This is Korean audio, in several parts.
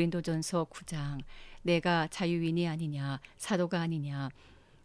고린도전서 9장. 내가 자유인이 아니냐 사도가 아니냐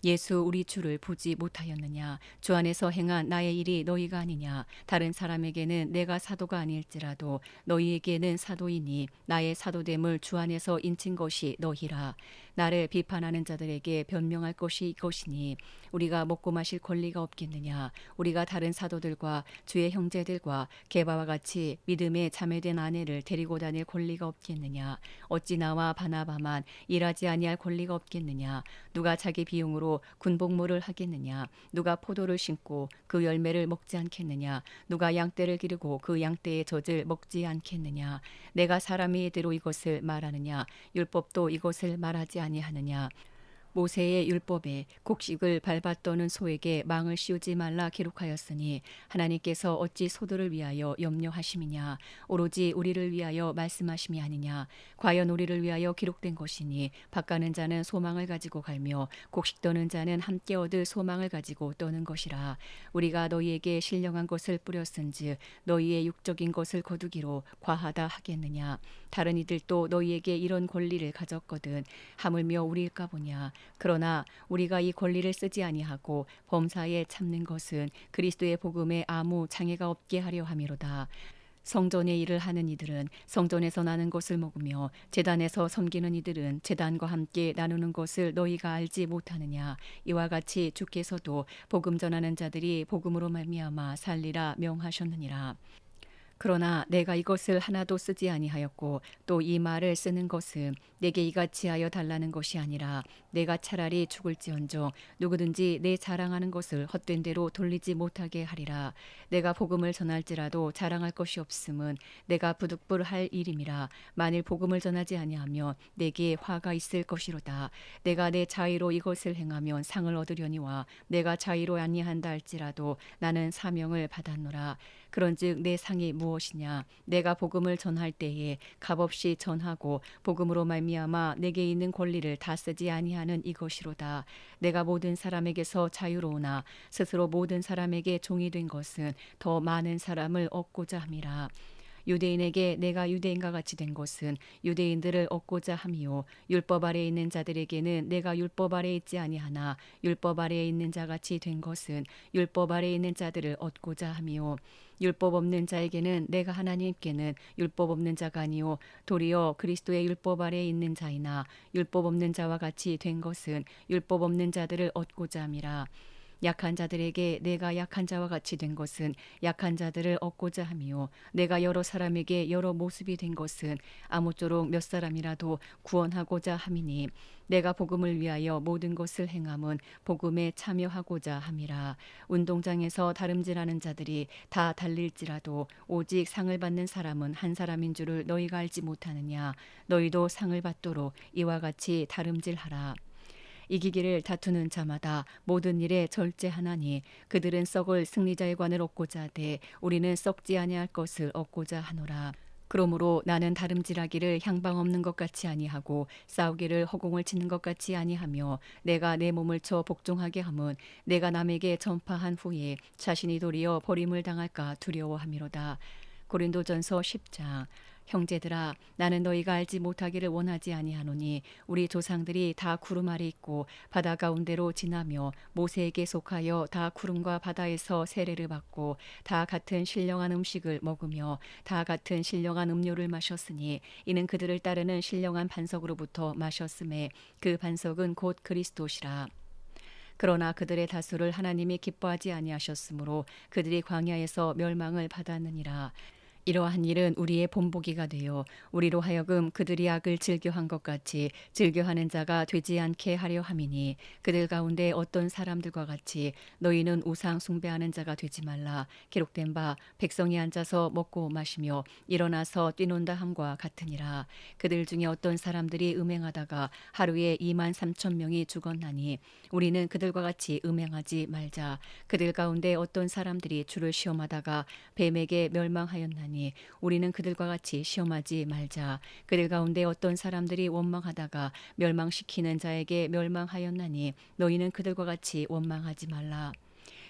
예수 우리 주를 보지 못하였느냐 주 안에서 행한 나의 일이 너희가 아니냐 다른 사람에게는 내가 사도가 아닐지라도 너희에게는 사도이니 나의 사도됨을 주 안에서 인친 것이 너희라. 나를 비판하는 자들에게 변명할 것이 이것이니 우리가 먹고 마실 권리가 없겠느냐. 우리가 다른 사도들과 주의 형제들과 게바와 같이 믿음에 자매된 아내를 데리고 다닐 권리가 없겠느냐. 어찌 나와 바나바만 일하지 아니할 권리가 없겠느냐. 누가 자기 비용으로 군복무를 하겠느냐. 누가 포도를 심고 그 열매를 먹지 않겠느냐. 누가 양떼를 기르고 그 양떼의 젖을 먹지 않겠느냐. 내가 사람의 예대로 이것을 말하느냐. 율법도 이것을 말하지 아니하느냐. 모세의 율법에 곡식을 밟아 떠는 소에게 망을 씌우지 말라 기록하였으니 하나님께서 어찌 소들을 위하여 염려하심이냐. 오로지 우리를 위하여 말씀하심이 아니냐. 과연 우리를 위하여 기록된 것이니 밭가는 자는 소망을 가지고 갈며 곡식 떠는 자는 함께 얻을 소망을 가지고 떠는 것이라. 우리가 너희에게 신령한 것을 뿌렸은즉 너희의 육적인 것을 거두기로 과하다 하겠느냐. 다른 이들도 너희에게 이런 권리를 가졌거든 하물며 우리일까 보냐. 그러나 우리가 이 권리를 쓰지 아니하고 범사에 참는 것은 그리스도의 복음에 아무 장애가 없게 하려 함이로다. 성전의 일을 하는 이들은 성전에서 나는 것을 먹으며 제단에서 섬기는 이들은 제단과 함께 나누는 것을 너희가 알지 못하느냐. 이와 같이 주께서도 복음 전하는 자들이 복음으로 말미암아 살리라 명하셨느니라. 그러나 내가 이것을 하나도 쓰지 아니하였고 또 이 말을 쓰는 것은 내게 이같이 하여 달라는 것이 아니라 내가 차라리 죽을지언정 누구든지 내 자랑하는 것을 헛된 대로 돌리지 못하게 하리라. 내가 복음을 전할지라도 자랑할 것이 없음은 내가 부득불할 일임이라. 만일 복음을 전하지 아니하면 내게 화가 있을 것이로다. 내가 내 자의로 이것을 행하면 상을 얻으려니와 내가 자의로 아니한다 할지라도 나는 사명을 받았노라. 그런즉 내 상이 무엇이냐. 내가 복음을 전할 때에 값없이 전하고 복음으로 말미암아 내게 있는 권리를 다 쓰지 아니하는 이것이로다. 내가 모든 사람에게서 자유로우나 스스로 모든 사람에게 종이 된 것은 더 많은 사람을 얻고자 함이라. 유대인에게 내가 유대인과 같이 된 것은 유대인들을 얻고자 함이요 율법 아래에 있는 자들에게는 내가 율법 아래에 있지 아니하나 율법 아래에 있는 자같이 된 것은 율법 아래에 있는 자들을 얻고자 함이요 율법 없는 자에게는 내가 하나님께는 율법 없는 자가 아니요 도리어 그리스도의 율법 아래에 있는 자이나 율법 없는 자와 같이 된 것은 율법 없는 자들을 얻고자 함이라. 약한 자들에게 내가 약한 자와 같이 된 것은 약한 자들을 얻고자 함이요 내가 여러 사람에게 여러 모습이 된 것은 아무쪼록 몇 사람이라도 구원하고자 함이니 내가 복음을 위하여 모든 것을 행함은 복음에 참여하고자 함이라. 운동장에서 다름질하는 자들이 다 달릴지라도 오직 상을 받는 사람은 한 사람인 줄을 너희가 알지 못하느냐. 너희도 상을 받도록 이와 같이 다름질하라. 이기기를 다투는 자마다 모든 일에 절제하나니 그들은 썩을 승리자의 관을 얻고자 하되 우리는 썩지 아니할 것을 얻고자 하노라. 그러므로 나는 다름질하기를 향방 없는 것 같이 아니하고 싸우기를 허공을 치는 것 같이 아니하며 내가 내 몸을 쳐 복종하게 함은 내가 남에게 전파한 후에 자신이 도리어 버림을 당할까 두려워함이로다. 고린도전서 10장. 형제들아 나는 너희가 알지 못하기를 원하지 아니하노니 우리 조상들이 다 구름 아래 있고 바다 가운데로 지나며 모세에게 속하여 다 구름과 바다에서 세례를 받고 다 같은 신령한 음식을 먹으며 다 같은 신령한 음료를 마셨으니 이는 그들을 따르는 신령한 반석으로부터 마셨음에 그 반석은 곧 그리스도시라. 그러나 그들의 다수를 하나님이 기뻐하지 아니하셨으므로 그들이 광야에서 멸망을 받았느니라. 이러한 일은 우리의 본보기가 되어 우리로 하여금 그들이 악을 즐겨한 것 같이 즐겨하는 자가 되지 않게 하려 함이니 그들 가운데 어떤 사람들과 같이 너희는 우상 숭배하는 자가 되지 말라. 기록된 바 백성이 앉아서 먹고 마시며 일어나서 뛰논다 함과 같으니라. 그들 중에 어떤 사람들이 음행하다가 하루에 23,000명이 죽었나니 우리는 그들과 같이 음행하지 말자. 그들 가운데 어떤 사람들이 주를 시험하다가 뱀에게 멸망하였나니 우리는 그들과 같이 시험하지 말자. 그들 가운데 어떤 사람들이 원망하다가 멸망시키는 자에게 멸망하였나니 너희는 그들과 같이 원망하지 말라.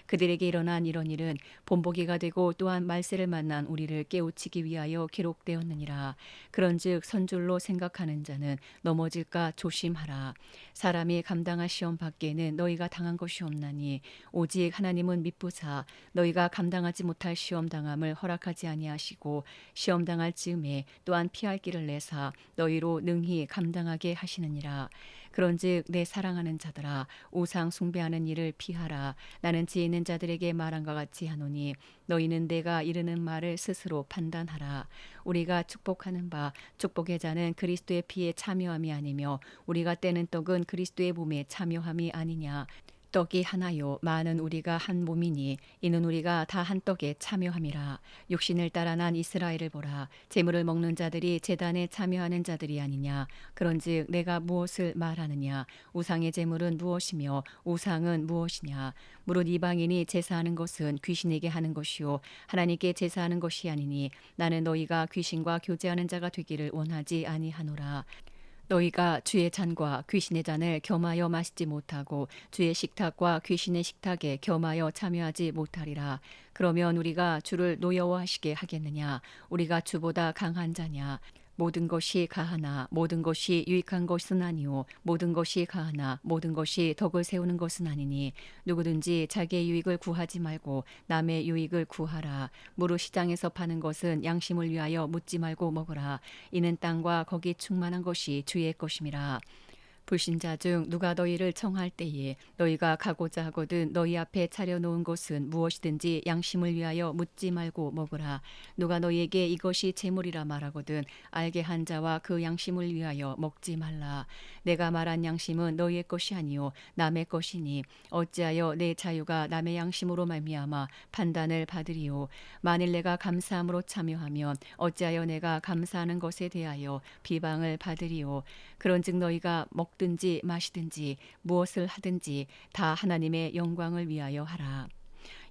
그들에게 일어난 이런 일은 본보기가 되고 또한 말세를 만난 우리를 깨우치기 위하여 기록되었느니라. 그런즉 선줄로 생각하는 자는 넘어질까 조심하라. 사람이 감당할 시험 밖에는 너희가 당한 것이 없나니 오직 하나님은 미쁘사 너희가 감당하지 못할 시험 당함을 허락하지 아니하시고 시험 당할 즈음에 또한 피할 길을 내사 너희로 능히 감당하게 하시느니라. 그런즉 내 사랑하는 자들아 우상 숭배하는 일을 피하라. 나는 지혜 있는 자들에게 말한 것 같이 하노니 너희는 내가 이르는 말을 스스로 판단하라. 우리가 축복하는 바 축복의 자는 그리스도의 피에 참여함이 아니며 우리가 떼는 떡은 그리스도의 몸에 참여함이 아니냐. 떡이 하나요 많은 우리가 한 몸이니 이는 우리가 다 한 떡에 참여함이라. 육신을 따라 난 이스라엘을 보라. 제물을 먹는 자들이 제단에 참여하는 자들이 아니냐. 그런즉 내가 무엇을 말하느냐. 우상의 제물은 무엇이며 우상은 무엇이냐. 무릇 이방인이 제사하는 것은 귀신에게 하는 것이요 하나님께 제사하는 것이 아니니 나는 너희가 귀신과 교제하는 자가 되기를 원하지 아니하노라. 너희가 주의 잔과 귀신의 잔을 겸하여 마시지 못하고 주의 식탁과 귀신의 식탁에 겸하여 참여하지 못하리라. 그러면 우리가 주를 노여워하시게 하겠느냐? 우리가 주보다 강한 자냐? 모든 것이 가하나 모든 것이 유익한 것은 아니요 모든 것이 가하나 모든 것이 덕을 세우는 것은 아니니 누구든지 자기의 유익을 구하지 말고 남의 유익을 구하라. 무릇 시장에서 파는 것은 양심을 위하여 묻지 말고 먹으라. 이는 땅과 거기 충만한 것이 주의 것임이라. 불신자 중 누가 너희를 청할 때에 너희가 가고자 하거든 너희 앞에 차려놓은 것은 무엇이든지 양심을 위하여 묻지 말고 먹으라. 누가 너희에게 이것이 재물이라 말하거든 알게 한 자와 그 양심을 위하여 먹지 말라. 내가 말한 양심은 너희의 것이 아니요 남의 것이니 어찌하여 내 자유가 남의 양심으로 말미암아 판단을 받으리요. 만일 내가 감사함으로 참여하면 어찌하여 내가 감사하는 것에 대하여 비방을 받으리요. 그런즉 너희가 먹든지 마시든지 무엇을 하든지 다 하나님의 영광을 위하여 하라.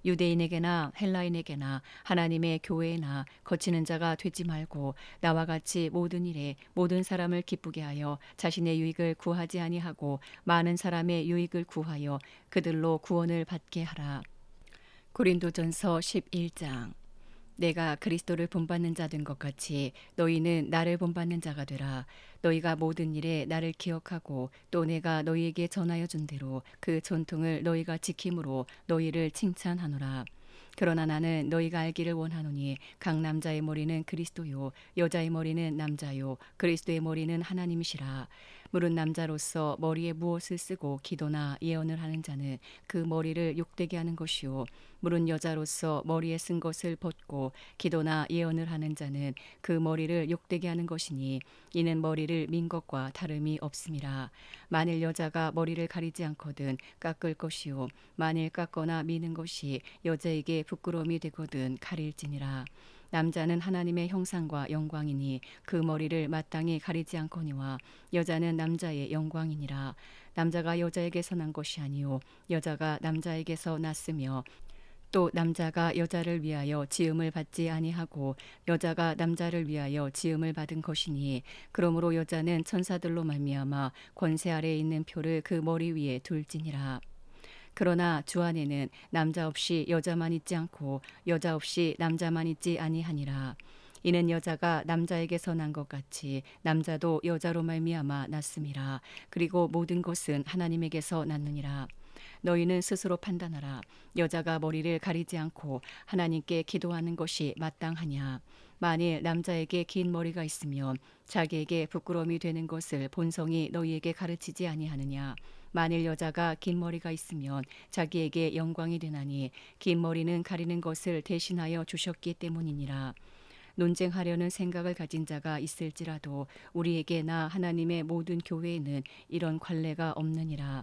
유대인에게나 헬라인에게나 하나님의 교회나 거치는 자가 되지 말고 나와 같이 모든 일에 모든 사람을 기쁘게 하여 자신의 유익을 구하지 아니하고 많은 사람의 유익을 구하여 그들로 구원을 받게 하라. 고린도전서 11장. 내가 그리스도를 본받는 자 된 것 같이 너희는 나를 본받는 자가 되라. 너희가 모든 일에 나를 기억하고 또 내가 너희에게 전하여 준 대로 그 전통을 너희가 지킴으로 너희를 칭찬하노라. 그러나 나는 너희가 알기를 원하노니 각 남자의 머리는 그리스도요 여자의 머리는 남자요 그리스도의 머리는 하나님이시라. 무릇 남자로서 머리에 무엇을 쓰고 기도나 예언을 하는 자는 그 머리를 욕되게 하는 것이요 무릇 여자로서 머리에 쓴 것을 벗고 기도나 예언을 하는 자는 그 머리를 욕되게 하는 것이니 이는 머리를 민 것과 다름이 없음이라. 만일 여자가 머리를 가리지 않거든 깎을 것이요 만일 깎거나 미는 것이 여자에게 부끄러움이 되거든 가릴지니라. 남자는 하나님의 형상과 영광이니 그 머리를 마땅히 가리지 않거니와 여자는 남자의 영광이니라. 남자가 여자에게서 난 것이 아니요 여자가 남자에게서 났으며 또 남자가 여자를 위하여 지음을 받지 아니하고 여자가 남자를 위하여 지음을 받은 것이니 그러므로 여자는 천사들로 말미암아 권세 아래에 있는 표를 그 머리 위에 둘지니라. 그러나 주 안에는 남자 없이 여자만 있지 않고 여자 없이 남자만 있지 아니하니라. 이는 여자가 남자에게서 난 것 같이 남자도 여자로 말미암아 났음이라. 그리고 모든 것은 하나님에게서 났느니라. 너희는 스스로 판단하라. 여자가 머리를 가리지 않고 하나님께 기도하는 것이 마땅하냐. 만일 남자에게 긴 머리가 있으면 자기에게 부끄러움이 되는 것을 본성이 너희에게 가르치지 아니하느냐. 만일 여자가 긴 머리가 있으면 자기에게 영광이 되나니 긴 머리는 가리는 것을 대신하여 주셨기 때문이니라. 논쟁하려는 생각을 가진 자가 있을지라도 우리에게나 하나님의 모든 교회에는 이런 관례가 없느니라.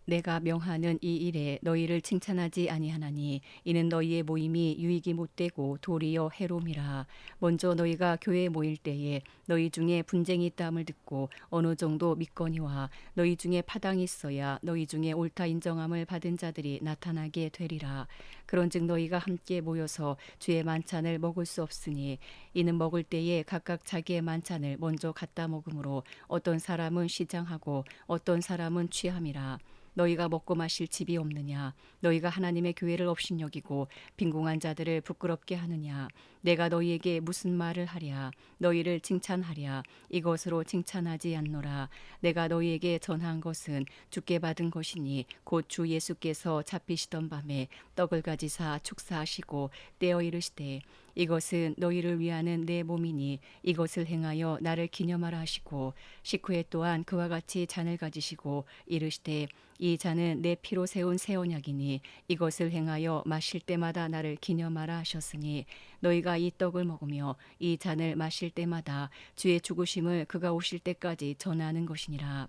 내가 명하는 이 일에 너희를 칭찬하지 아니하나니 이는 너희의 모임이 유익이 못되고 도리어 해롬이라. 먼저 너희가 교회에 모일 때에 너희 중에 분쟁이 있다함을 듣고 어느 정도 믿거니와 너희 중에 파당이 있어야 너희 중에 옳다 인정함을 받은 자들이 나타나게 되리라. 그런즉 너희가 함께 모여서 주의 만찬을 먹을 수 없으니 이는 먹을 때에 각각 자기의 만찬을 먼저 갖다 먹으므로 어떤 사람은 시장하고 어떤 사람은 취함이라. 너희가 먹고 마실 집이 없느냐? 너희가 하나님의 교회를 업신여기고 빈궁한 자들을 부끄럽게 하느냐? 내가 너희에게 무슨 말을 하랴? 너희를 칭찬하랴? 이것으로 칭찬하지 않노라. 내가 너희에게 전한 것은 주께 받은 것이니 곧 주 예수께서 잡히시던 밤에 떡을 가지사 축사하시고 떼어 이르시되 이것은 너희를 위하는 내 몸이니 이것을 행하여 나를 기념하라 하시고 식후에 또한 그와 같이 잔을 가지시고 이르시되 이 잔은 내 피로 세운 새 언약이니 이것을 행하여 마실 때마다 나를 기념하라 하셨으니 너희가 이 떡을 먹으며 이 잔을 마실 때마다 주의 죽으심을 그가 오실 때까지 전하는 것이니라.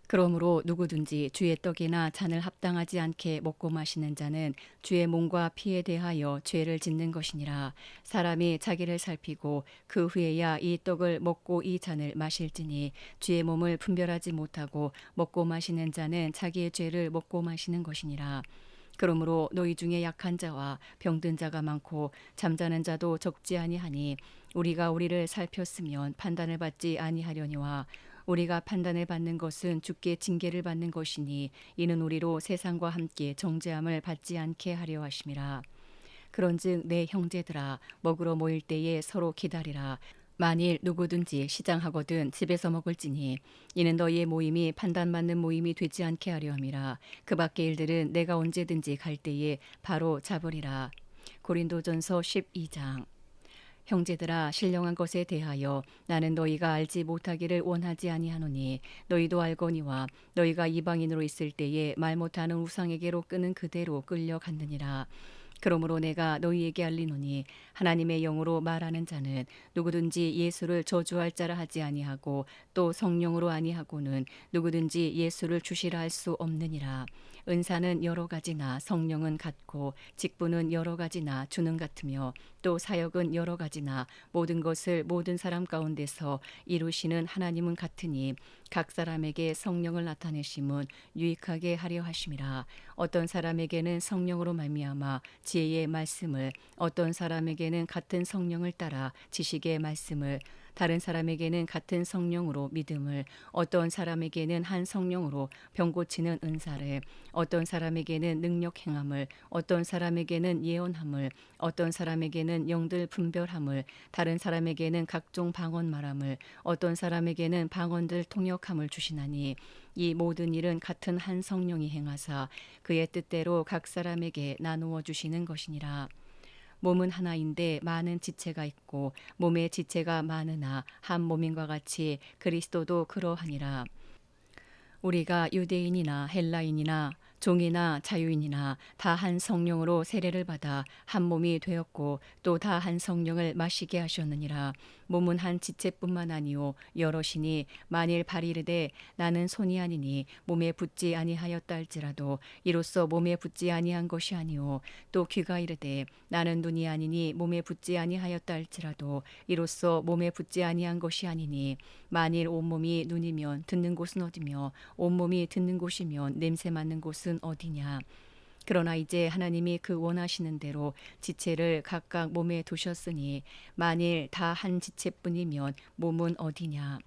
그러므로 누구든지 주의 떡이나 잔을 합당하지 않게 먹고 마시는 자는 주의 몸과 피에 대하여 죄를 짓는 것이니라. 사람이 자기를 살피고 그 후에야 이 떡을 먹고 이 잔을 마실지니 주의 몸을 분별하지 못하고 먹고 마시는 자는 자기의 죄를 먹고 마시는 것이니라. 그러므로 너희 중에 약한 자와 병든 자가 많고 잠자는 자도 적지 아니하니 우리가 우리를 살폈으면 판단을 받지 아니하려니와 우리가 판단을 받는 것은 주께 징계를 받는 것이니 이는 우리로 세상과 함께 정죄함을 받지 않게 하려 하심이라. 그런즉 내 형제들아 먹으러 모일 때에 서로 기다리라. 만일 누구든지 시장하거든 집에서 먹을지니 이는 너희의 모임이 판단받는 모임이 되지 않게 하려 함이라. 그 밖의 일들은 내가 언제든지 갈 때에 바로 잡으리라. 고린도전서 12장. 형제들아 신령한 것에 대하여 나는 너희가 알지 못하기를 원하지 아니하노니 너희도 알거니와 너희가 이방인으로 있을 때에 말 못하는 우상에게로 끄는 그대로 끌려갔느니라. 그러므로 내가 너희에게 알리노니 하나님의 영으로 말하는 자는 누구든지 예수를 저주할 자라 하지 아니하고 또 성령으로 아니하고는 누구든지 예수를 주시라 할 수 없느니라. 은사는 여러 가지나 성령은 같고 직분은 여러 가지나 주는 같으며 또 사역은 여러 가지나 모든 것을 모든 사람 가운데서 이루시는 하나님은 같으니 각 사람에게 성령을 나타내심은 유익하게 하려 하심이라. 어떤 사람에게는 성령으로 말미암아 지혜의 말씀을, 어떤 사람에게는 같은 성령을 따라 지식의 말씀을, 다른 사람에게는 같은 성령으로 믿음을, 어떤 사람에게는 한 성령으로 병 고치는 은사를, 어떤 사람에게는 능력 행함을, 어떤 사람에게는 예언함을, 어떤 사람에게는 영들 분별함을, 다른 사람에게는 각종 방언 말함을, 어떤 사람에게는 방언들 통역함을 주시나니 이 모든 일은 같은 한 성령이 행하사 그의 뜻대로 각 사람에게 나누어 주시는 것이니라. 몸은 하나인데 많은 지체가 있고 몸의 지체가 많으나 한 몸인과 같이 그리스도도 그러하니라. 우리가 유대인이나 헬라인이나 종이나 자유인이나 다 한 성령으로 세례를 받아 한 몸이 되었고 또 다 한 성령을 마시게 하셨느니라. 몸은 한 지체뿐만 아니요 여럿이니 만일 발이 이르되 나는 손이 아니니 몸에 붙지 아니하였다 할지라도 이로써 몸에 붙지 아니한 것이 아니요 또 귀가 이르되 나는 눈이 아니니 몸에 붙지 아니하였다 할지라도 이로써 몸에 붙지 아니한 것이 아니니 만일 온몸이 눈이면 듣는 곳은 어디며 온몸이 듣는 곳이면 냄새 맡는 곳은 어디냐. 그러나 이제 하나님이 그 원하시는 대로 지체를 각각 몸에 두셨으니 만일 다 한 지체뿐이면 몸은 어디냐.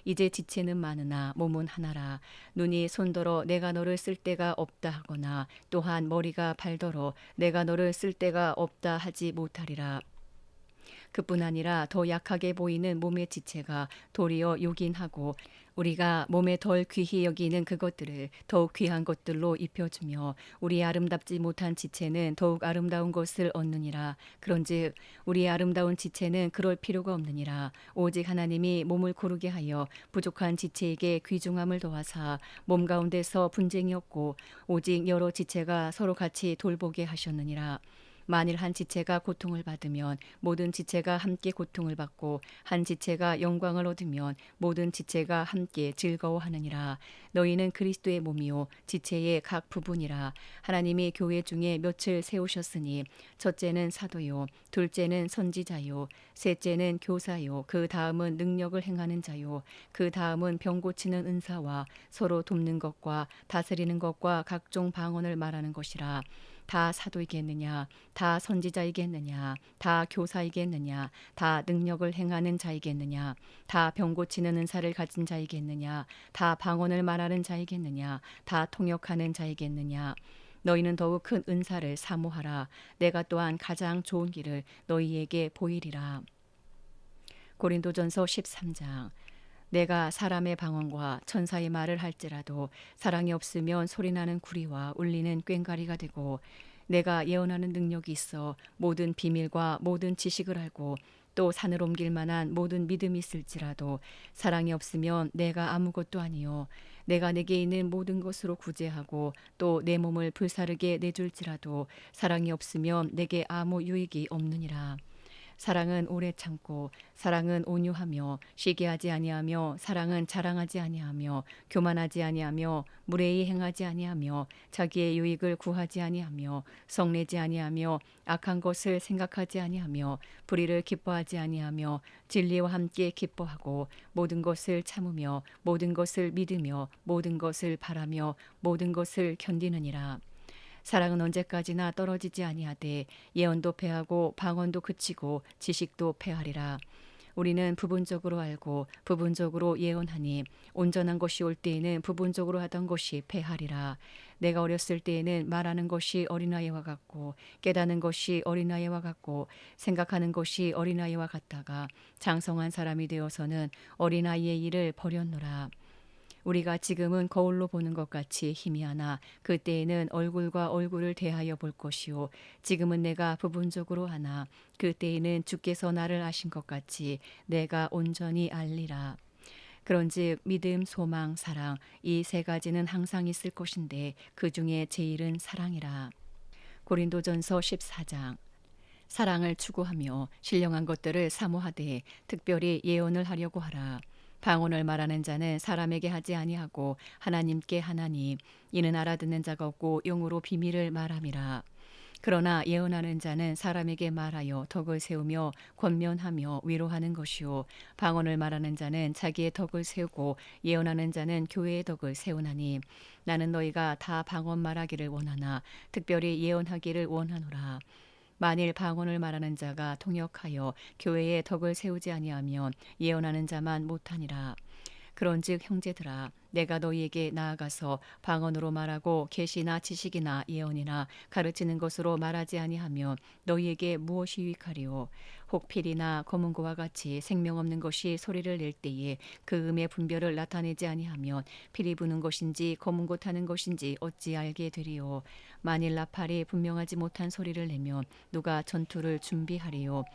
이제 지체는 많으나 몸은 하나라. 눈이 손더러 내가 너를 쓸 데가 없다 하거나 또한 머리가 발더러 내가 너를 쓸 데가 없다 하지 못하리라. 그뿐 아니라 더 약하게 보이는 몸의 지체가 도리어 요긴하고 우리가 몸에 덜 귀히 여기는 그것들을 더욱 귀한 것들로 입혀주며 우리 아름답지 못한 지체는 더욱 아름다운 것을 얻느니라. 그런즉 우리의 아름다운 지체는 그럴 필요가 없느니라. 오직 하나님이 몸을 고르게 하여 부족한 지체에게 귀중함을 더하사 몸 가운데서 분쟁이 없고 오직 여러 지체가 서로 같이 돌보게 하셨느니라. 만일 한 지체가 고통을 받으면 모든 지체가 함께 고통을 받고 한 지체가 영광을 얻으면 모든 지체가 함께 즐거워하느니라. 너희는 그리스도의 몸이요 지체의 각 부분이라. 하나님이 교회 중에 몇을 세우셨으니 첫째는 사도요 둘째는 선지자요 셋째는 교사요 그 다음은 능력을 행하는 자요 그 다음은 병 고치는 은사와 서로 돕는 것과 다스리는 것과 각종 방언을 말하는 것이라. 다 사도이겠느냐? 다 선지자이겠느냐? 다 교사이겠느냐? 다 능력을 행하는 자이겠느냐? 다 병 고치는 은사를 가진 자이겠느냐? 다 방언을 말하는 자이겠느냐? 다 통역하는 자이겠느냐? 너희는 더욱 큰 은사를 사모하라. 내가 또한 가장 좋은 길을 너희에게 보이리라. 고린도전서 13장. 내가 사람의 방언과 천사의 말을 할지라도 사랑이 없으면 소리나는 구리와 울리는 꽹과리가 되고, 내가 예언하는 능력이 있어 모든 비밀과 모든 지식을 알고 또 산을 옮길 만한 모든 믿음이 있을지라도 사랑이 없으면 내가 아무것도 아니요 내가 내게 있는 모든 것으로 구제하고 또 내 몸을 불사르게 내줄지라도 사랑이 없으면 내게 아무 유익이 없느니라. 사랑은 오래 참고 사랑은 온유하며 시기하지 아니하며 사랑은 자랑하지 아니하며 교만하지 아니하며 무례히 행하지 아니하며 자기의 유익을 구하지 아니하며 성내지 아니하며 악한 것을 생각하지 아니하며 불의를 기뻐하지 아니하며 진리와 함께 기뻐하고 모든 것을 참으며 모든 것을 믿으며 모든 것을 바라며 모든 것을 견디느니라. 사랑은 언제까지나 떨어지지 아니하되 예언도 패하고 방언도 그치고 지식도 패하리라. 우리는 부분적으로 알고 부분적으로 예언하니 온전한 것이 올 때에는 부분적으로 하던 것이 패하리라. 내가 어렸을 때에는 말하는 것이 어린아이와 같고 깨닫는 것이 어린아이와 같고 생각하는 것이 어린아이와 같다가 장성한 사람이 되어서는 어린아이의 일을 버렸노라. 우리가 지금은 거울로 보는 것 같이 희미하나 그때에는 얼굴과 얼굴을 대하여 볼 것이요 지금은 내가 부분적으로 하나 그때에는 주께서 나를 아신 것 같이 내가 온전히 알리라. 그런즉 믿음, 소망, 사랑 이 세 가지는 항상 있을 것인데 그 중에 제일은 사랑이라. 고린도전서 14장. 사랑을 추구하며 신령한 것들을 사모하되 특별히 예언을 하려고 하라. 방언을 말하는 자는 사람에게 하지 아니하고 하나님께 하나니 이는 알아듣는 자가 없고 영으로 비밀을 말함이라. 그러나 예언하는 자는 사람에게 말하여 덕을 세우며 권면하며 위로하는 것이요 방언을 말하는 자는 자기의 덕을 세우고 예언하는 자는 교회의 덕을 세우나니 나는 너희가 다 방언 말하기를 원하나 특별히 예언하기를 원하노라. 만일 방언을 말하는 자가 통역하여 교회의 덕을 세우지 아니하면 예언하는 자만 못하니라. 그런즉 형제들아 내가 너희에게 나아가서 방언으로 말하고 계시나 지식이나 예언이나 가르치는 것으로 말하지 아니하면 너희에게 무엇이 유익하리요. 혹 필이나 검은고와 같이 생명 없는 것이 소리를 낼 때에 그 음의 분별을 나타내지 아니하면 필이 부는 것인지 검은고 타는 것인지 어찌 알게 되리요. 만일 나팔이 분명하지 못한 소리를 내면 누가 전투를 준비하리요.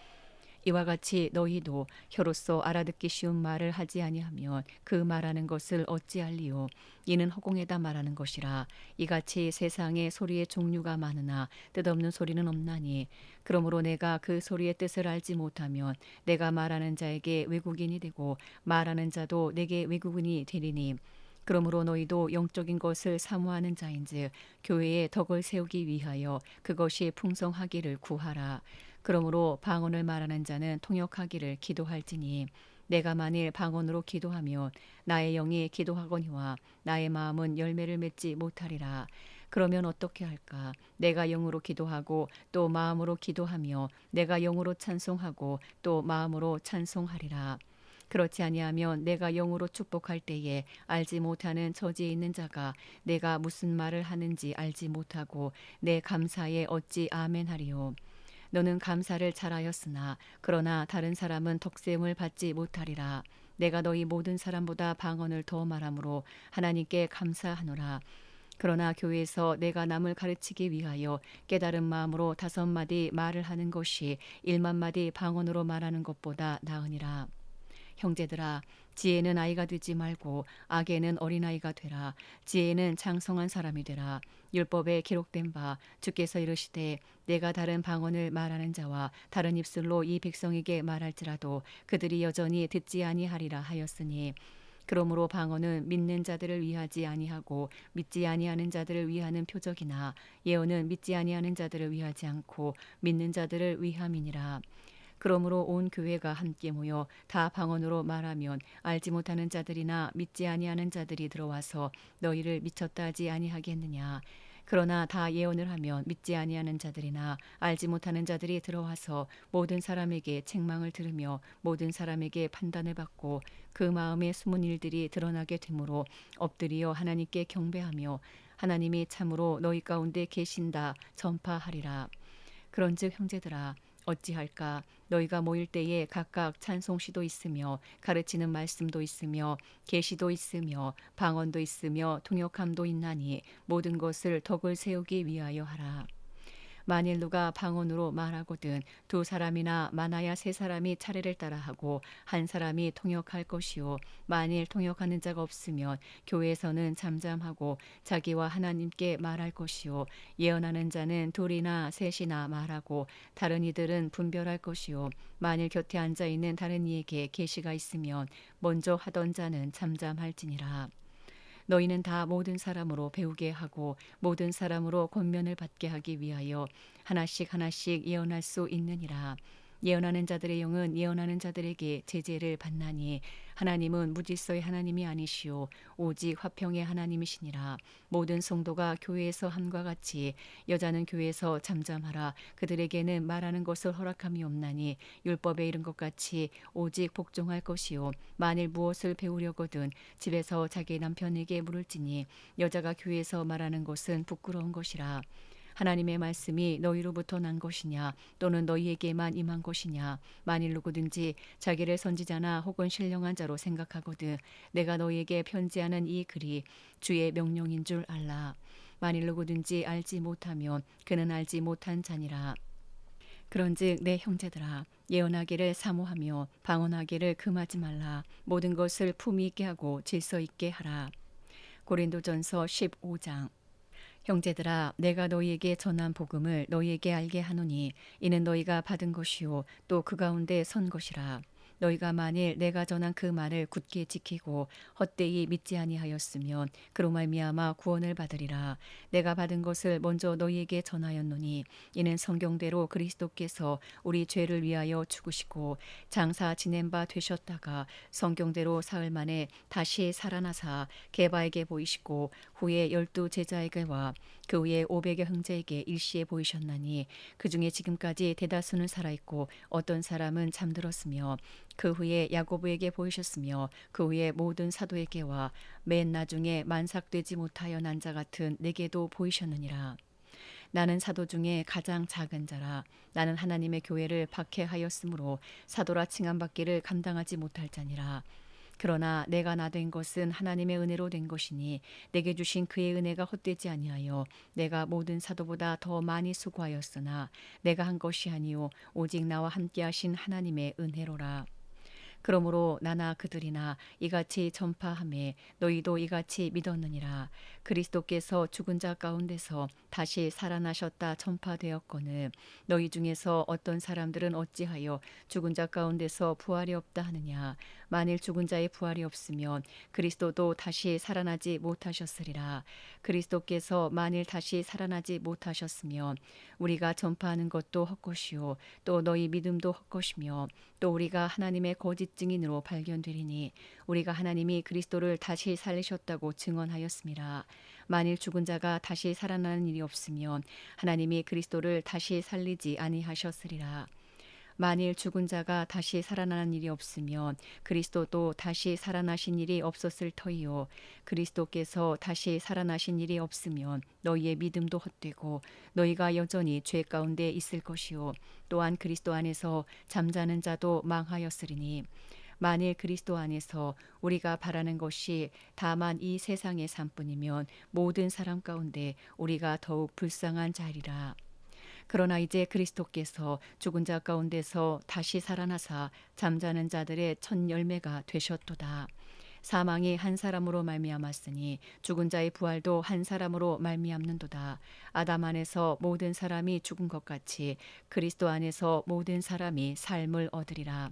이와 같이 너희도 혀로서 알아듣기 쉬운 말을 하지 아니하면 그 말하는 것을 어찌 알리요. 이는 허공에다 말하는 것이라. 이같이 세상에 소리의 종류가 많으나 뜻없는 소리는 없나니 그러므로 내가 그 소리의 뜻을 알지 못하면 내가 말하는 자에게 외국인이 되고 말하는 자도 내게 외국인이 되리니 그러므로 너희도 영적인 것을 사모하는 자인즉 교회의 덕을 세우기 위하여 그것이 풍성하기를 구하라. 그러므로 방언을 말하는 자는 통역하기를 기도할지니 내가 만일 방언으로 기도하면 나의 영이 기도하거니와 나의 마음은 열매를 맺지 못하리라. 그러면 어떻게 할까? 내가 영으로 기도하고 또 마음으로 기도하며 내가 영으로 찬송하고 또 마음으로 찬송하리라. 그렇지 아니하면 내가 영으로 축복할 때에 알지 못하는 처지에 있는 자가 내가 무슨 말을 하는지 알지 못하고 내 감사에 어찌 아멘하리요. 너는 감사를 잘하였으나 그러나 다른 사람은 덕세움을 받지 못하리라. 내가 너희 모든 사람보다 방언을 더 말하므로 하나님께 감사하노라. 그러나 교회에서 내가 남을 가르치기 위하여 깨달은 마음으로 5마디 말을 하는 것이 1만마디 방언으로 말하는 것보다 나으니라. 형제들아 지혜는 아이가 되지 말고 악에는 어린아이가 되라. 지혜는 장성한 사람이 되라. 율법에 기록된 바 주께서 이르시되 내가 다른 방언을 말하는 자와 다른 입술로 이 백성에게 말할지라도 그들이 여전히 듣지 아니하리라 하였으니 그러므로 방언은 믿는 자들을 위하지 아니하고 믿지 아니하는 자들을 위하는 표적이나 예언은 믿지 아니하는 자들을 위하지 않고 믿는 자들을 위함이니라. 그러므로 온 교회가 함께 모여 다 방언으로 말하면 알지 못하는 자들이나 믿지 아니하는 자들이 들어와서 너희를 미쳤다 하지 아니하겠느냐. 그러나 다 예언을 하면 믿지 아니하는 자들이나 알지 못하는 자들이 들어와서 모든 사람에게 책망을 들으며 모든 사람에게 판단을 받고 그 마음의 숨은 일들이 드러나게 되므로 엎드리어 하나님께 경배하며 하나님이 참으로 너희 가운데 계신다 전파하리라. 그런즉 형제들아 어찌할까 너희가 모일 때에 각각 찬송시도 있으며 가르치는 말씀도 있으며 계시도 있으며 방언도 있으며 통역함도 있나니 모든 것을 덕을 세우기 위하여 하라. 만일 누가 방언으로 말하거든 두 사람이나 많아야 세 사람이 차례를 따라하고 한 사람이 통역할 것이요 만일 통역하는 자가 없으면 교회에서는 잠잠하고 자기와 하나님께 말할 것이요 예언하는 자는 둘이나 셋이나 말하고 다른 이들은 분별할 것이요 만일 곁에 앉아 있는 다른 이에게 계시가 있으면 먼저 하던 자는 잠잠할지니라. 너희는 다 모든 사람으로 배우게 하고 모든 사람으로 권면을 받게 하기 위하여 하나씩 하나씩 예언할 수 있느니라. 예언하는 자들의 영은 예언하는 자들에게 제재를 받나니 하나님은 무질서의 하나님이 아니시오 오직 화평의 하나님이시니라. 모든 성도가 교회에서 함과 같이 여자는 교회에서 잠잠하라. 그들에게는 말하는 것을 허락함이 없나니 율법에 이른 것 같이 오직 복종할 것이요 만일 무엇을 배우려거든 집에서 자기 남편에게 물을지니 여자가 교회에서 말하는 것은 부끄러운 것이라. 하나님의 말씀이 너희로부터 난 것이냐 또는 너희에게만 임한 것이냐 만일 누구든지 자기를 선지자나 혹은 신령한 자로 생각하거든 내가 너희에게 편지하는 이 글이 주의 명령인 줄 알라. 만일 누구든지 알지 못하면 그는 알지 못한 자니라. 그런즉 내 형제들아 예언하기를 사모하며 방언하기를 금하지 말라. 모든 것을 품위 있게 하고 질서 있게 하라. 고린도전서 15장. 형제들아 내가 너희에게 전한 복음을 너희에게 알게 하노니 이는 너희가 받은 것이요 또 그 가운데 선 것이라. 너희가 만일 내가 전한 그 말을 굳게 지키고 헛되이 믿지 아니하였으면 그로 말미암아 구원을 받으리라. 내가 받은 것을 먼저 너희에게 전하였노니 이는 성경대로 그리스도께서 우리 죄를 위하여 죽으시고 장사 지낸 바 되셨다가 성경대로 사흘 만에 다시 살아나사 게바에게 보이시고 후에 12 제자에게와 그 후에 500여 형제에게 일시에 보이셨나니 그 중에 지금까지 대다수는 살아있고 어떤 사람은 잠들었으며 그 후에 야고보에게 보이셨으며 그 후에 모든 사도에게와 맨 나중에 만삭되지 못하여 난 자 같은 내게도 보이셨느니라. 나는 사도 중에 가장 작은 자라. 나는 하나님의 교회를 박해하였으므로 사도라 칭함받기를 감당하지 못할 자니라. 그러나 내가 나 된 것은 하나님의 은혜로 된 것이니 내게 주신 그의 은혜가 헛되지 아니하여 내가 모든 사도보다 더 많이 수고하였으나 내가 한 것이 아니요 오직 나와 함께 하신 하나님의 은혜로라. 그러므로 나나 그들이나 이같이 전파하매 너희도 이같이 믿었느니라. 그리스도께서 죽은 자 가운데서 다시 살아나셨다 전파되었거늘 너희 중에서 어떤 사람들은 어찌하여 죽은 자 가운데서 부활이 없다 하느냐. 만일 죽은 자의 부활이 없으면 그리스도도 다시 살아나지 못하셨으리라. 그리스도께서 만일 다시 살아나지 못하셨으면 우리가 전파하는 것도 헛것이요 또 너희 믿음도 헛것이며 또 우리가 하나님의 거짓 증인으로 발견되리니 우리가 하나님이 그리스도를 다시 살리셨다고 증언하였습니다. 만일 죽은 자가 다시 살아나는 일이 없으면 하나님이 그리스도를 다시 살리지 아니하셨으리라. 만일 죽은 자가 다시 살아나는 일이 없으면 그리스도도 다시 살아나신 일이 없었을 터이요 그리스도께서 다시 살아나신 일이 없으면 너희의 믿음도 헛되고 너희가 여전히 죄 가운데 있을 것이요 또한 그리스도 안에서 잠자는 자도 망하였으리니 만일 그리스도 안에서 우리가 바라는 것이 다만 이 세상의 삶뿐이면 모든 사람 가운데 우리가 더욱 불쌍한 자리라. 그러나 이제 그리스도께서 죽은 자 가운데서 다시 살아나사 잠자는 자들의 첫 열매가 되셨도다. 사망이 한 사람으로 말미암았으니 죽은 자의 부활도 한 사람으로 말미암는도다. 아담 안에서 모든 사람이 죽은 것 같이 그리스도 안에서 모든 사람이 삶을 얻으리라.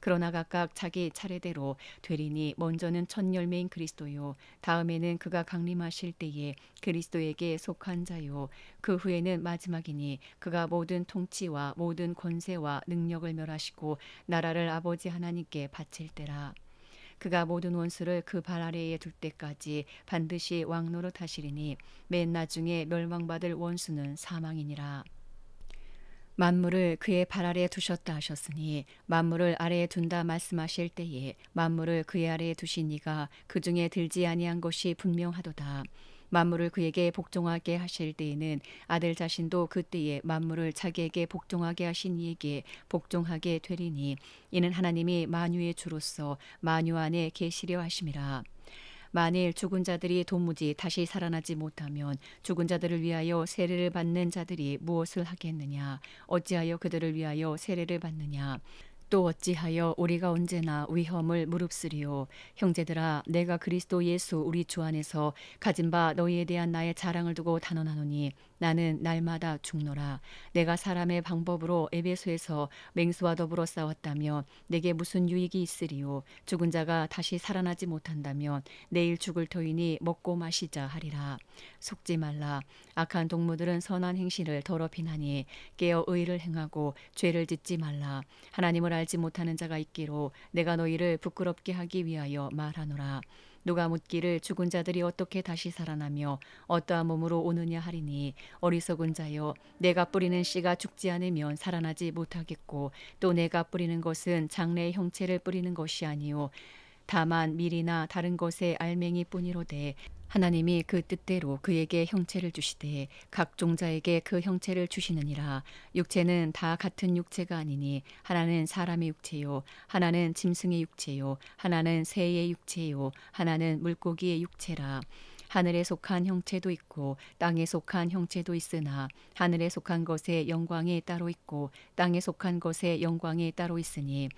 그러나 각각 자기 차례대로 되리니 먼저는 첫 열매인 그리스도요 다음에는 그가 강림하실 때에 그리스도에게 속한 자요 그 후에는 마지막이니 그가 모든 통치와 모든 권세와 능력을 멸하시고 나라를 아버지 하나님께 바칠 때라. 그가 모든 원수를 그 발 아래에 둘 때까지 반드시 왕 노릇하시리니 맨 나중에 멸망받을 원수는 사망이니라. 만물을 그의 발 아래에 두셨다 하셨으니 만물을 아래에 둔다 말씀하실 때에 만물을 그의 아래에 두신 이가 그 중에 들지 아니한 것이 분명하도다. 만물을 그에게 복종하게 하실 때에는 아들 자신도 그때에 만물을 자기에게 복종하게 하신 이에게 복종하게 되리니 이는 하나님이 만유의 주로서 만유 안에 계시려 하심이라. 만일 죽은 자들이 도무지 다시 살아나지 못하면 죽은 자들을 위하여 세례를 받는 자들이 무엇을 하겠느냐? 어찌하여 그들을 위하여 세례를 받느냐? 또 어찌하여 우리가 언제나 위험을 무릅쓰리요. 형제들아, 내가 그리스도 예수 우리 주 안에서 가진 바 너희에 대한 나의 자랑을 두고 단언하노니 나는 날마다 죽노라. 내가 사람의 방법으로 에베소에서 맹수와 더불어 싸웠다면 내게 무슨 유익이 있으리요. 죽은 자가 다시 살아나지 못한다면 내일 죽을 터이니 먹고 마시자 하리라. 속지 말라. 악한 동무들은 선한 행실을 더럽히나니 깨어 의를 행하고 죄를 짓지 말라. 하나님을 알지 못하는 자가 있기로 내가 너희를 부끄럽게 하기 위하여 말하노라. 누가 묻기를 죽은 자들이 어떻게 다시 살아나며 어떠한 몸으로 오느냐 하리니 어리석은 자여, 내가 뿌리는 씨가 죽지 않으면 살아나지 못하겠고 또 내가 뿌리는 것은 장래의 형체를 뿌리는 것이 아니요 다만 밀이나 다른 것의 알맹이 뿐이로되 하나님이 그 뜻대로 그에게 형체를 주시되 각 종자에게 그 형체를 주시느니라. 육체는 다 같은 육체가 아니니 하나는 사람의 육체요 하나는 짐승의 육체요 하나는 새의 육체요 하나는 물고기의 육체라. 하늘에 속한 형체도 있고 땅에 속한 형체도 있으나 하늘에 속한 것의 영광이 따로 있고 땅에 속한 것의 영광이 따로 있으니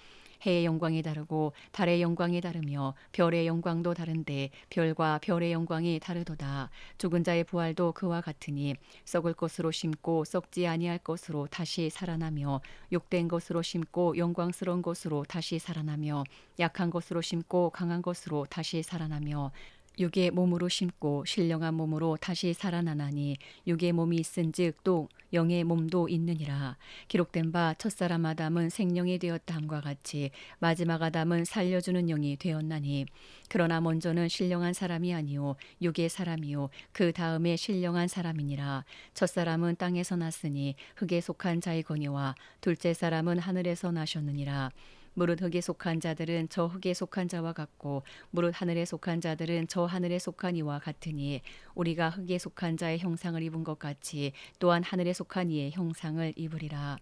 해의 영광이 다르고 달의 영광이 다르며 별의 영광도 다른데 별과 별의 영광이 다르도다. 죽은 자의 부활도 그와 같으니 썩을 것으로 심고 썩지 아니할 것으로 다시 살아나며 욕된 것으로 심고 영광스러운 것으로 다시 살아나며 약한 것으로 심고 강한 것으로 다시 살아나며 육의 몸으로 심고 신령한 몸으로 다시 살아나나니 육의 몸이 있은즉 또 영의 몸도 있느니라. 기록된 바 첫사람 아담은 생령이 되었다 함과 같이 마지막 아담은 살려주는 영이 되었나니 그러나 먼저는 신령한 사람이 아니요 육의 사람이요 그 다음에 신령한 사람이니라. 첫사람은 땅에서 났으니 흙에 속한 자이거니와 둘째 사람은 하늘에서 나셨느니라. 무릇 흙에 속한 자들은 저 흙에 속한 자와 같고 무릇 하늘에 속한 자들은 저 하늘에 속한 이와 같으니 우리가 흙에 속한 자의 형상을 입은 것 같이 또한 하늘에 속한 이의 형상을 입으리라.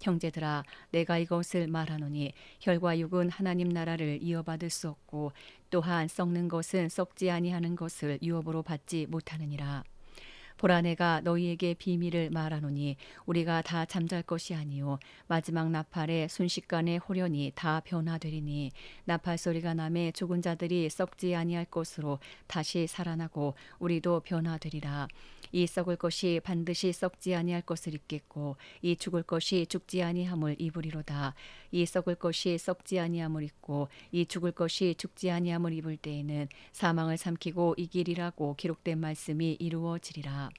형제들아, 내가 이것을 말하노니 혈과 육은 하나님 나라를 이어받을 수 없고 또한 썩는 것은 썩지 아니하는 것을 유업으로 받지 못하느니라. 보라, 내가 너희에게 비밀을 말하노니 우리가 다 잠잘 것이 아니요 마지막 나팔에 순식간에 호련히 다 변화되리니 나팔 소리가 나매 죽은 자들이 썩지 아니할 것으로 다시 살아나고 우리도 변화되리라. 이 썩을 것이 반드시 썩지 아니할 것을 입겠고 이 죽을 것이 죽지 아니함을 입으리로다. 이 썩을 것이 썩지 아니함을 입고 이 죽을 것이 죽지 아니함을 입을 때에는 사망을 삼키고 이기리라고 기록된 말씀이 이루어지리라.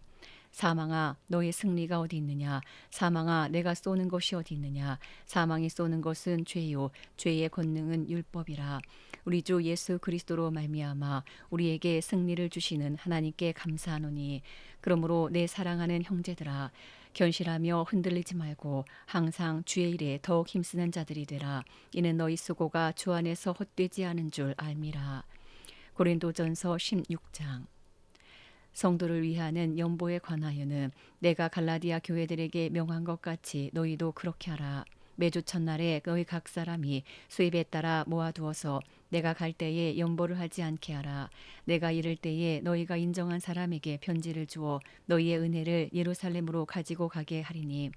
사망아, 너의 승리가 어디 있느냐? 사망아, 내가 쏘는 것이 어디 있느냐? 사망이 쏘는 것은 죄요 죄의 권능은 율법이라. 우리 주 예수 그리스도로 말미암아 우리에게 승리를 주시는 하나님께 감사하노니 그러므로 내 사랑하는 형제들아, 견실하며 흔들리지 말고 항상 주의 일에 더욱 힘쓰는 자들이 되라. 이는 너희 수고가 주 안에서 헛되지 않은 줄 알미라. 고린도전서 16장. 성도를 위하는 연보에 관하여는 내가 갈라디아 교회들에게 명한 것 같이 너희도 그렇게 하라. 매주 첫날에 너희 각 사람이 수입에 따라 모아두어서 내가 갈 때에 연보를 하지 않게 하라. 내가 이를 때에 너희가 인정한 사람에게 편지를 주어 너희의 은혜를 예루살렘으로 가지고 가게 하리니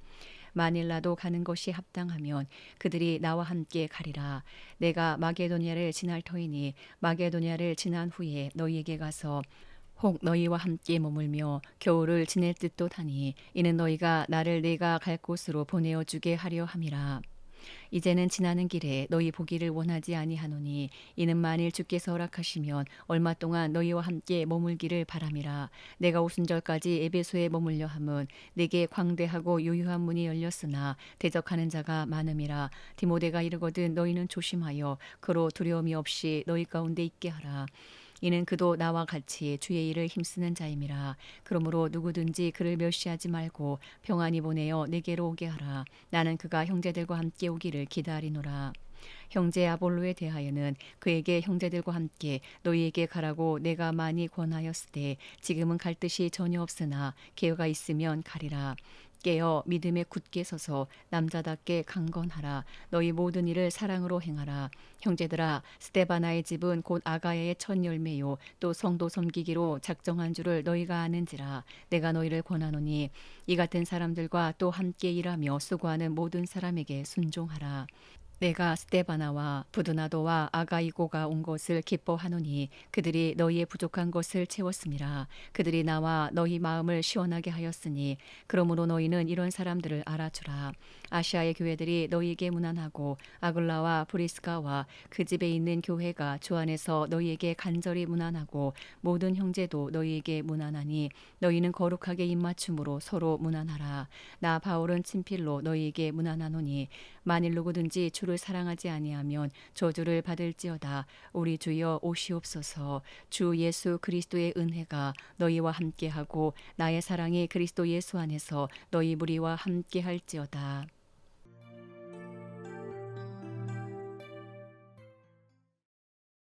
만일 나도 가는 것이 합당하면 그들이 나와 함께 가리라. 내가 마게도냐를 지날 터이니 마게도냐를 지난 후에 너희에게 가서 혹 너희와 함께 머물며 겨울을 지낼 듯도 하니 이는 너희가 나를 내가 갈 곳으로 보내어 주게 하려 함이라. 이제는 지나는 길에 너희 보기를 원하지 아니하노니 이는 만일 주께서 허락하시면 얼마 동안 너희와 함께 머물기를 바람이라. 내가 오순절까지 에베소에 머물려 함은 내게 광대하고 유유한 문이 열렸으나 대적하는 자가 많음이라. 디모데가 이르거든 너희는 조심하여 그로 두려움이 없이 너희 가운데 있게 하라. 이는 그도 나와 같이 주의 일을 힘쓰는 자임이라. 그러므로 누구든지 그를 멸시하지 말고 평안히 보내어 내게로 오게 하라. 나는 그가 형제들과 함께 오기를 기다리노라. 형제 아볼로에 대하여는 그에게 형제들과 함께 너희에게 가라고 내가 많이 권하였으되 지금은 갈 뜻이 전혀 없으나 기회가 있으면 가리라. 깨어 믿음에 굳게 서서 남자답게 강건하라. 너희 모든 일을 사랑으로 행하라. 형제들아, 스데바나의 집은 곧 아가야의 첫 열매요 또 성도 섬기기로 작정한 줄을 너희가 아는지라. 내가 너희를 권하노니 이 같은 사람들과 또 함께 일하며 수고하는 모든 사람에게 순종하라. 내가 스데바나와 부드나도와 아가이고가 온 것을 기뻐하노니 그들이 너희의 부족한 것을 채웠음이라. 그들이 나와 너희 마음을 시원하게 하였으니 그러므로 너희는 이런 사람들을 알아주라. 아시아의 교회들이 너희에게 문안하고 아글라와 브리스가와 그 집에 있는 교회가 주 안에서 너희에게 간절히 문안하고 모든 형제도 너희에게 문안하니 너희는 거룩하게 입맞춤으로 서로 문안하라. 나 바울은 친필로 너희에게 문안하노니 만일 누구든지 주를 사랑하지 아니하면 저주를 받을지어다. 우리 주여 오시옵소서. 주 예수 그리스도의 은혜가 너희와 함께하고 나의 사랑이 그리스도 예수 안에서 너희 무리와 함께할지어다.